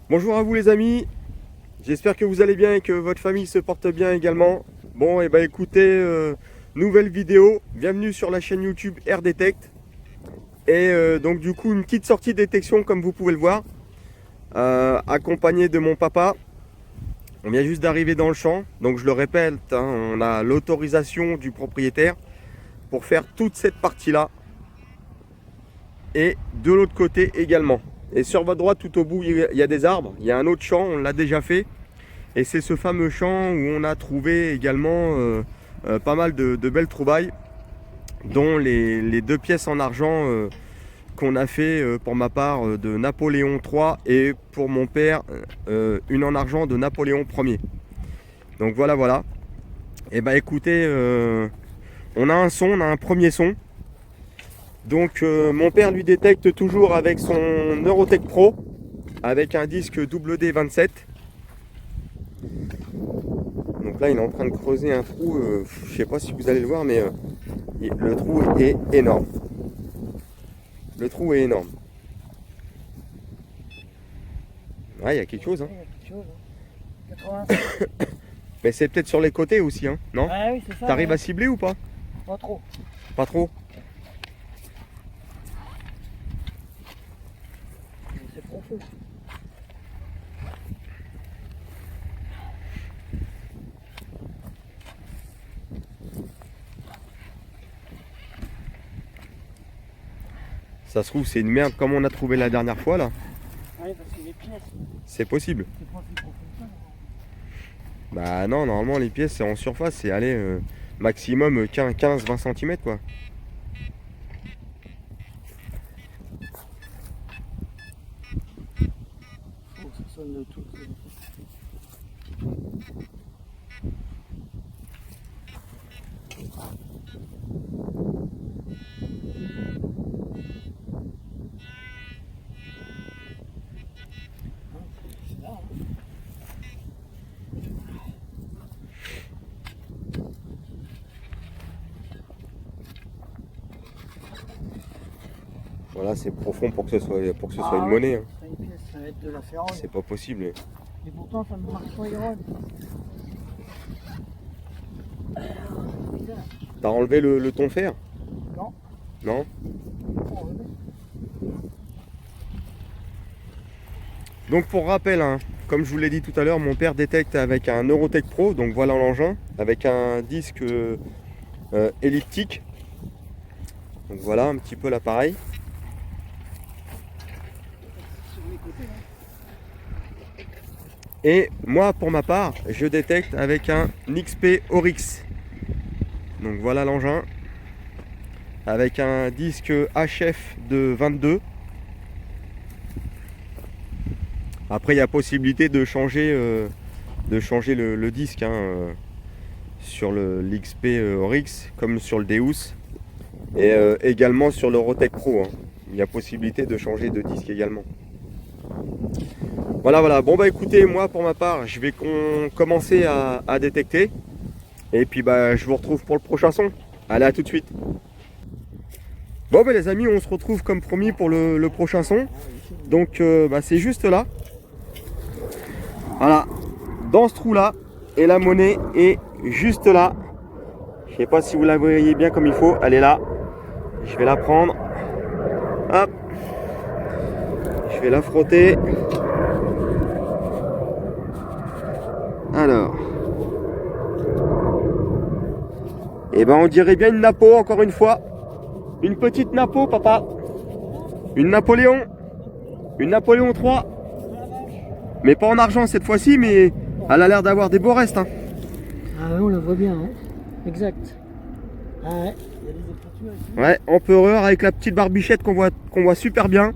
Bonjour à vous les amis, j'espère que vous allez bien et que votre famille se porte bien également. Bon et bah écoutez, nouvelle vidéo, bienvenue sur la chaîne YouTube AirDetect. Et donc du coup une petite sortie de détection comme vous pouvez le voir, accompagné de mon papa. On vient juste d'arriver dans le champ, donc je le répète, hein, on a l'autorisation du propriétaire pour faire toute cette partie là. Et de l'autre côté également. Et sur votre droite, tout au bout, il y a des arbres. Il y a un autre champ, on l'a déjà fait. Et c'est ce fameux champ où on a trouvé également pas mal de belles trouvailles, dont les deux pièces en argent qu'on a fait pour ma part de Napoléon III et pour mon père une en argent de Napoléon Ier. Donc voilà. Et bah écoutez, on a un son, on a un premier son. Donc mon père lui détecte toujours avec son Neurotech Pro avec un disque WD-27. Donc là il est en train de creuser un trou, je sais pas si vous allez le voir, mais le trou est énorme. Le trou est énorme. Ouais, il y a quelque chose, hein. Ouais, 80. Mais c'est peut-être sur les côtés aussi, hein, non? Ouais, oui, c'est ça. T'arrives à cibler ou pas? Pas trop. Pas trop? C'est profond. Ça se trouve c'est une merde comme on a trouvé la dernière fois là. Ouais, parce que les pièces, C'est possible. c'est pas plus profond que ça. Bah non, normalement les pièces c'est en surface, c'est aller maximum 15-20 cm quoi. Faut que ça sonne de tout. C'est là, hein. Voilà, c'est profond pour que ce soit une ouais. monnaie. Hein. Ça, une pièce, ça va être de la ferraille. C'est pas possible. Et pourtant, ça ne marche pas, Iron. T'as enlevé le ton fer? Non. Non? Donc pour rappel, hein, comme je vous l'ai dit tout à l'heure, mon père détecte avec un Neurotech Pro, donc voilà l'engin, avec un disque elliptique. Donc voilà un petit peu l'appareil. Et moi pour ma part, je détecte avec un XP Oryx. Donc voilà l'engin, avec un disque HF de 22. Après il y a possibilité de changer le disque hein, sur l'XP Oryx comme sur le Deus et également sur le Neurotech Pro. Hein. Il y a possibilité de changer de disque également. Voilà. Bon bah écoutez, moi pour ma part, je vais commencer à détecter. Et puis bah je vous retrouve pour le prochain son. Allez, à tout de suite. Bon bah les amis, on se retrouve comme promis pour le prochain son. Donc bah, c'est juste là. Voilà, dans ce trou là. Et la monnaie est juste là. Je sais pas si vous la voyez bien comme il faut. Elle est là. Je vais la prendre. Hop. Je vais la frotter. Alors. Et ben on dirait bien une Napo encore une fois. Une petite Napo, papa. Une Napoléon. Une Napoléon III. Mais pas en argent cette fois-ci, mais elle a l'air d'avoir des beaux restes. Hein. Ah ouais, on la voit bien, hein. Exact. Ah ouais, il y a des écritures ici. Ouais, empereur avec la petite barbichette qu'on voit super bien.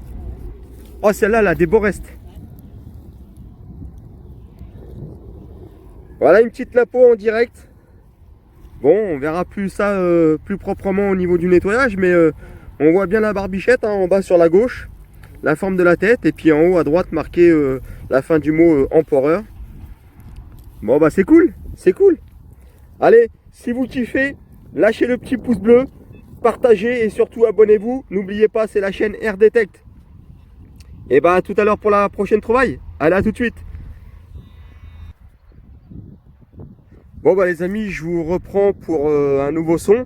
Oh, celle-là, elle a des beaux restes. Voilà une petite Napo en direct. Bon, on verra plus ça plus proprement au niveau du nettoyage, mais on voit bien la barbichette hein, en bas sur la gauche, la forme de la tête, et puis en haut à droite marqué la fin du mot empereur. Bon bah c'est cool, c'est cool. Allez, si vous kiffez, lâchez le petit pouce bleu, partagez et surtout abonnez-vous. N'oubliez pas, c'est la chaîne Air Detect. Et bah à tout à l'heure pour la prochaine trouvaille. Allez, à tout de suite. Bon bah les amis, je vous reprends pour un nouveau son.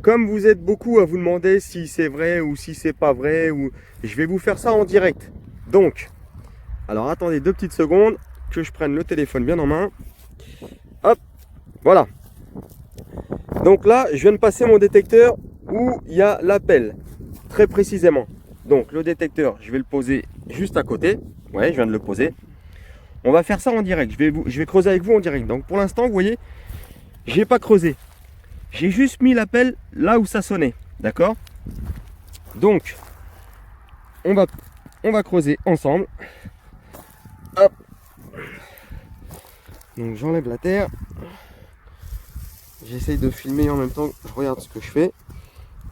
Comme vous êtes beaucoup à vous demander si c'est vrai ou si c'est pas vrai, ou je vais vous faire ça en direct. Donc, alors attendez 2 petites secondes que je prenne le téléphone bien en main. Hop, voilà. Donc là, je viens de passer mon détecteur où il y a l'appel, très précisément. Donc le détecteur, je vais le poser juste à côté. Ouais, je viens de le poser. On va faire ça en direct. Je vais creuser avec vous en direct. Donc pour l'instant, vous voyez, j'ai pas creusé. J'ai juste mis l'appel là où ça sonnait. D'accord? Donc, on va creuser ensemble. Hop. Donc j'enlève la terre. J'essaye de filmer en même temps que je regarde ce que je fais.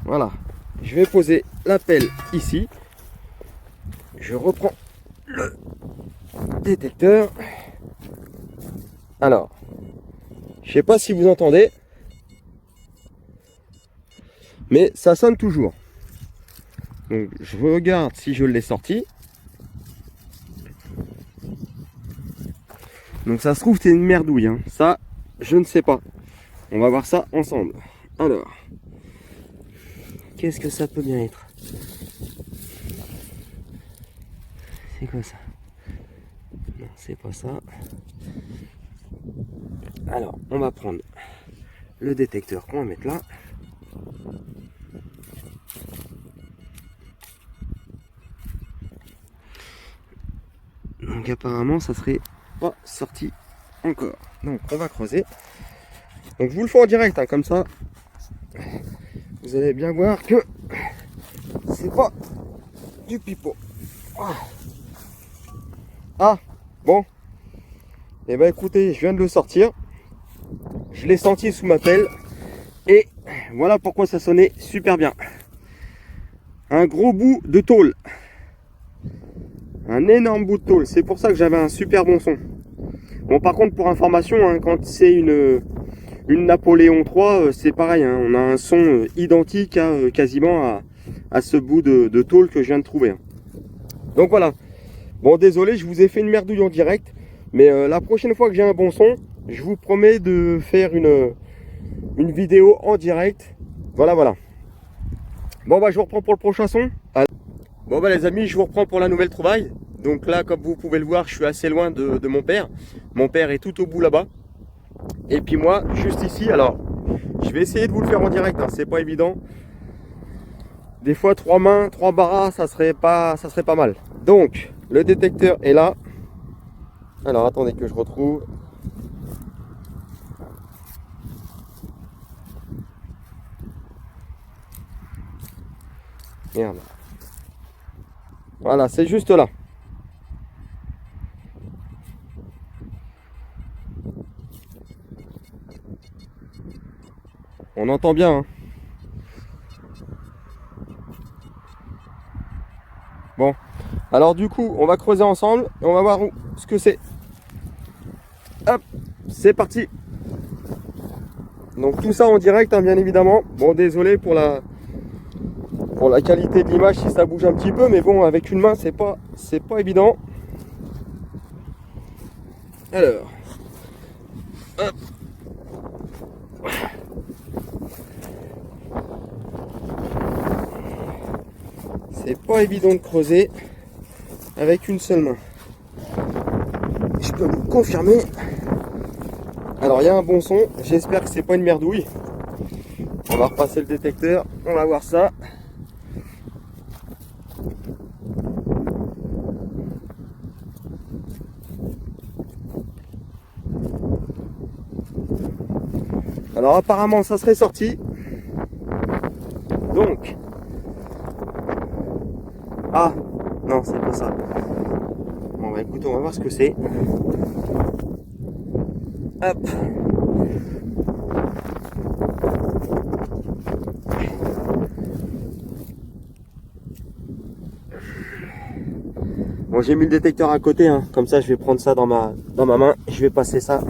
Voilà. Je vais poser l'appel ici. Je reprends le détecteur. Alors, je sais pas si vous entendez, mais ça sonne toujours. Donc je regarde si je l'ai sorti. Donc ça se trouve c'est une merdouille, hein. Ça je ne sais pas. On va voir ça ensemble. Alors, qu'est-ce que ça peut bien être? C'est quoi ça? Non, c'est pas ça. Alors, on va prendre le détecteur qu'on va mettre là. Donc apparemment ça serait pas sorti encore. Donc on va creuser. Donc je vous le fais en direct, hein, comme ça vous allez bien voir que c'est pas du pipeau. Ah bon. Et ben écoutez, je viens de le sortir. Je l'ai senti sous ma pelle. Et voilà pourquoi ça sonnait super bien. Un gros bout de tôle. Un énorme bout de tôle. C'est pour ça que j'avais un super bon son. Bon par contre pour information, hein, quand c'est une Napoléon III, c'est pareil. Hein, on a un son identique à, quasiment à ce bout de tôle que je viens de trouver. Hein. Donc voilà. Bon désolé, je vous ai fait une merdouille en direct. Mais la prochaine fois que j'ai un bon son, je vous promets de faire une vidéo en direct. Voilà, voilà. Bon bah je vous reprends pour le prochain son. Bon bah les amis, je vous reprends pour la nouvelle trouvaille. Donc là, comme vous pouvez le voir, je suis assez loin de mon père. Mon père est tout au bout là-bas. Et puis moi, juste ici. Alors, je vais essayer de vous le faire en direct, hein, c'est pas évident. Des fois, 3 mains, 3 barras, ça serait pas mal. Donc, le détecteur est là. Alors, attendez que je retrouve. Merde. Voilà, c'est juste là. On entend bien. Hein. Bon. Alors du coup, on va creuser ensemble et on va voir ce que c'est. Hop, c'est parti. Donc tout ça en direct, hein, bien évidemment. Bon, désolé pour la qualité de l'image si ça bouge un petit peu, mais bon, avec une main, c'est pas évident. Alors, hop. C'est pas évident de creuser avec une seule main. Je peux vous confirmer. Alors il y a un bon son, j'espère que c'est pas une merdouille. On va repasser le détecteur, on va voir ça. Alors apparemment ça serait sorti. Donc. Ah non, c'est pas ça. Bon bah écoute, on va voir ce que c'est. Hop. Bon, j'ai mis le détecteur à côté, hein. Comme ça je vais prendre ça dans ma main et je vais passer ça.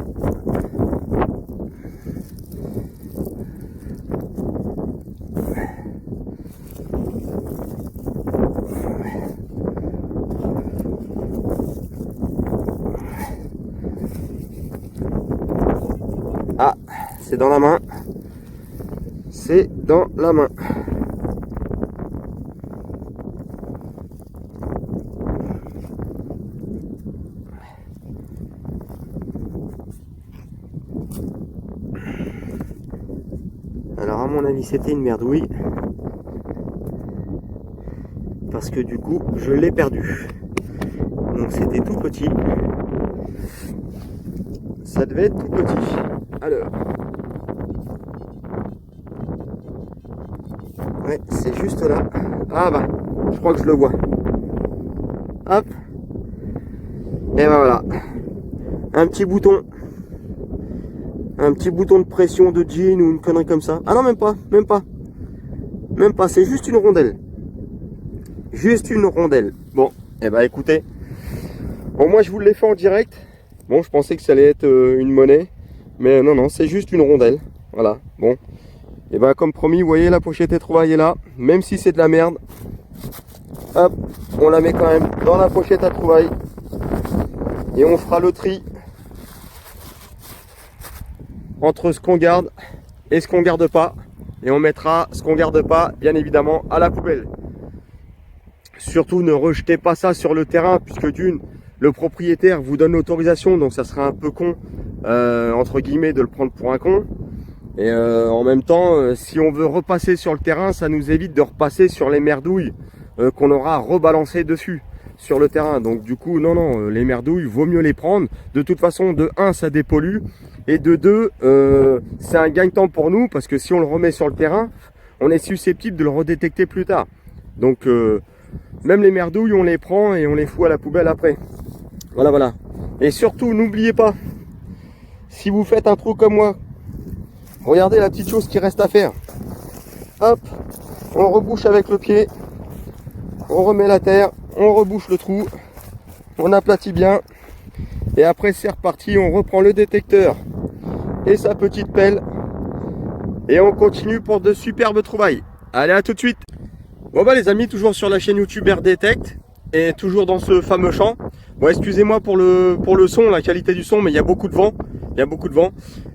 c'est dans la main. C'est dans la main. Alors à mon avis c'était une merdouille. Parce que du coup je l'ai perdu. Donc c'était tout petit. Ça devait être tout petit. Alors. Ouais, c'est juste là. Ah bah, je crois que je le vois. Hop. Et ben voilà. Un petit bouton. Un petit bouton de pression de jean ou une connerie comme ça. Ah non, même pas. Même pas. Même pas. C'est juste une rondelle. Juste une rondelle. Bon, et bah écoutez. Bon, moi je vous l'ai fait en direct. Bon, je pensais que ça allait être une monnaie. Mais non, non, c'est juste une rondelle. Voilà. Bon. Et ben comme promis, vous voyez la pochette est trouvaille est là, même si c'est de la merde. Hop, on la met quand même dans la pochette à trouvailles. Et on fera le tri entre ce qu'on garde et ce qu'on garde pas. Et on mettra ce qu'on garde pas, bien évidemment, à la poubelle. Surtout ne rejetez pas ça sur le terrain, puisque d'une, le propriétaire vous donne l'autorisation, donc ça serait un peu con, entre guillemets, de le prendre pour un con. Et en même temps, si on veut repasser sur le terrain, ça nous évite de repasser sur les merdouilles qu'on aura rebalancées dessus sur le terrain. Donc du coup, non, non, les merdouilles, vaut mieux les prendre. De toute façon, de 1, ça dépollue. Et de 2, c'est un gagne-temps pour nous, parce que si on le remet sur le terrain, on est susceptible de le redétecter plus tard. Donc même les merdouilles, on les prend et on les fout à la poubelle après. Voilà, voilà. Et surtout, n'oubliez pas, si vous faites un trou comme moi, regardez la petite chose qui reste à faire. Hop, on rebouche avec le pied, on remet la terre, on rebouche le trou, on aplatit bien, et après c'est reparti, on reprend le détecteur et sa petite pelle, et on continue pour de superbes trouvailles. Allez, à tout de suite. Bon bah les amis, toujours sur la chaîne YouTube RDetect, et toujours dans ce fameux champ. Bon, excusez-moi pour le son, la qualité du son, mais il y a beaucoup de vent. Il y a beaucoup de vent.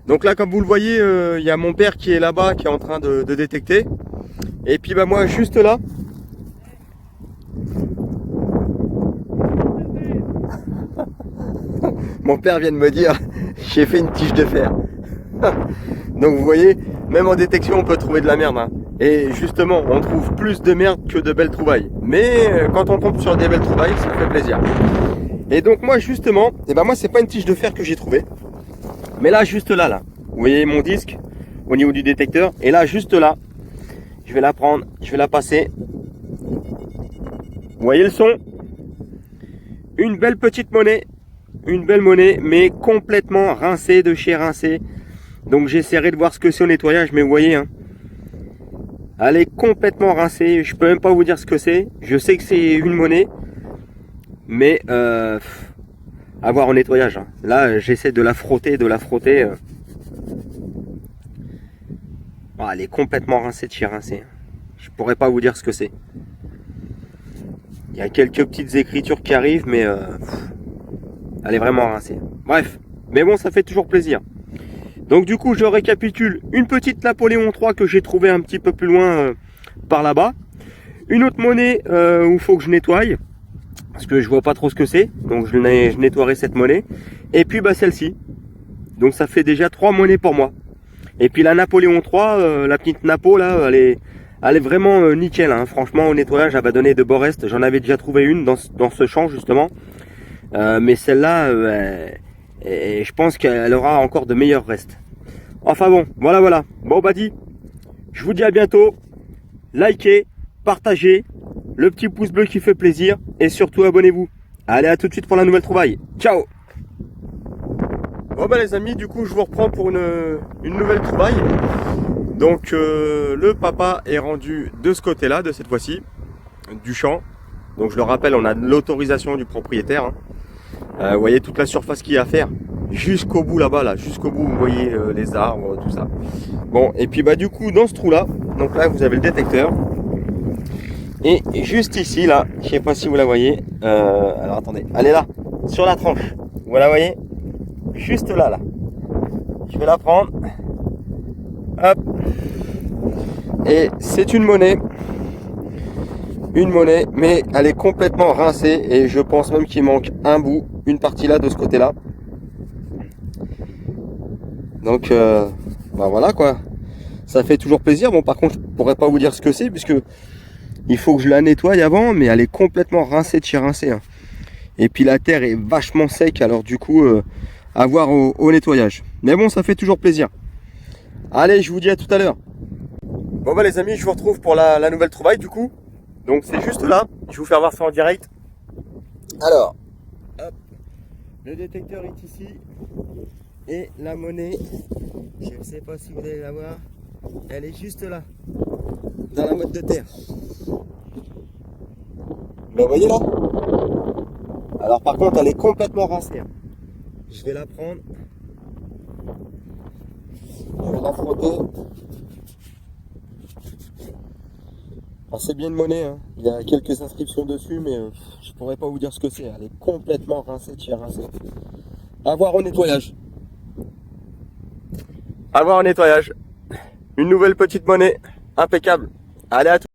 Donc là, comme vous le voyez, il y a mon père qui est là-bas, qui est en train de détecter. Et puis bah moi, juste là. Mon père vient de me dire, j'ai fait une tige de fer. Donc vous voyez, même en détection, on peut trouver de la merde. Hein. Et justement, on trouve plus de merde que de belles trouvailles. Mais quand on tombe sur des belles trouvailles, ça fait plaisir. Et donc moi, justement, et ben moi, c'est pas une tige de fer que j'ai trouvé. Mais là, juste là, vous voyez mon disque au niveau du détecteur. Et là, juste là, je vais la prendre, je vais la passer. Vous voyez le son? Une belle petite monnaie. Une belle monnaie, mais complètement rincée de chez rincée. Donc j'essaierai de voir ce que c'est au nettoyage. Mais vous voyez, hein, elle est complètement rincée. Je peux même pas vous dire ce que c'est. Je sais que c'est une monnaie. Mais à voir au nettoyage. Hein. Là, j'essaie de la frotter, Oh, elle est complètement rincée de chez rincée. Je pourrais pas vous dire ce que c'est. Il y a quelques petites écritures qui arrivent, mais elle est vraiment rincée. Bref, mais bon, ça fait toujours plaisir. Donc du coup, je récapitule. Une petite Napoléon III que j'ai trouvé un petit peu plus loin par là-bas. Une autre monnaie où il faut que je nettoie. Parce que je vois pas trop ce que c'est. Donc je nettoierai cette monnaie. Et puis bah celle-ci. Donc ça fait déjà 3 monnaies pour moi. Et puis la Napoléon III, la petite Napo là, elle est vraiment nickel. Hein. Franchement, au nettoyage, elle va donner de beaux restes. J'en avais déjà trouvé une dans ce champ justement. Mais celle-là, je pense qu'elle aura encore de meilleurs restes. Enfin bon, voilà. Bon bah dit, je vous dis à bientôt. Likez, partagez, le petit pouce bleu qui fait plaisir. Et surtout abonnez-vous. Allez, à tout de suite pour la nouvelle trouvaille. Ciao. Bon bah les amis, du coup je vous reprends pour une nouvelle trouvaille. Donc le papa est rendu de ce côté-là, de cette fois-ci, du champ. Donc je le rappelle, on a l'autorisation du propriétaire. Hein. Vous voyez toute la surface qu'il y a à faire. Jusqu'au bout là-bas, là, jusqu'au bout, vous voyez les arbres, tout ça. Bon, et puis bah du coup dans ce trou-là, donc là vous avez le détecteur. Et juste ici, là, je sais pas si vous la voyez. Alors attendez, elle est là, sur la tranche. Vous la voyez? Juste là. Je vais la prendre. Hop. Et c'est une monnaie, mais elle est complètement rincée et je pense même qu'il manque un bout, une partie là de ce côté-là. Donc, bah voilà quoi. Ça fait toujours plaisir. Bon, par contre, je pourrais pas vous dire ce que c'est puisque il faut que je la nettoie avant, mais elle est complètement rincée de chez rincée. Hein. Et puis la terre est vachement sec, alors du coup, à voir au nettoyage. Mais bon, ça fait toujours plaisir. Allez, je vous dis à tout à l'heure. Bon bah les amis, je vous retrouve pour la nouvelle trouvaille du coup. Donc c'est juste là, je vais vous faire voir ça en direct. Alors, hop, le détecteur est ici. Et la monnaie, je ne sais pas si vous allez la voir, elle est juste là, dans la motte de terre. Mais vous voyez là? Alors par contre, elle est complètement rincée. Je vais la prendre. Je vais la frotter. Alors c'est bien une monnaie, hein. Il y a quelques inscriptions dessus, mais je pourrais pas vous dire ce que c'est. Elle est complètement rincée de chez rincée. À voir au nettoyage. À voir au nettoyage. Une nouvelle petite monnaie. Impeccable. Allez à tout.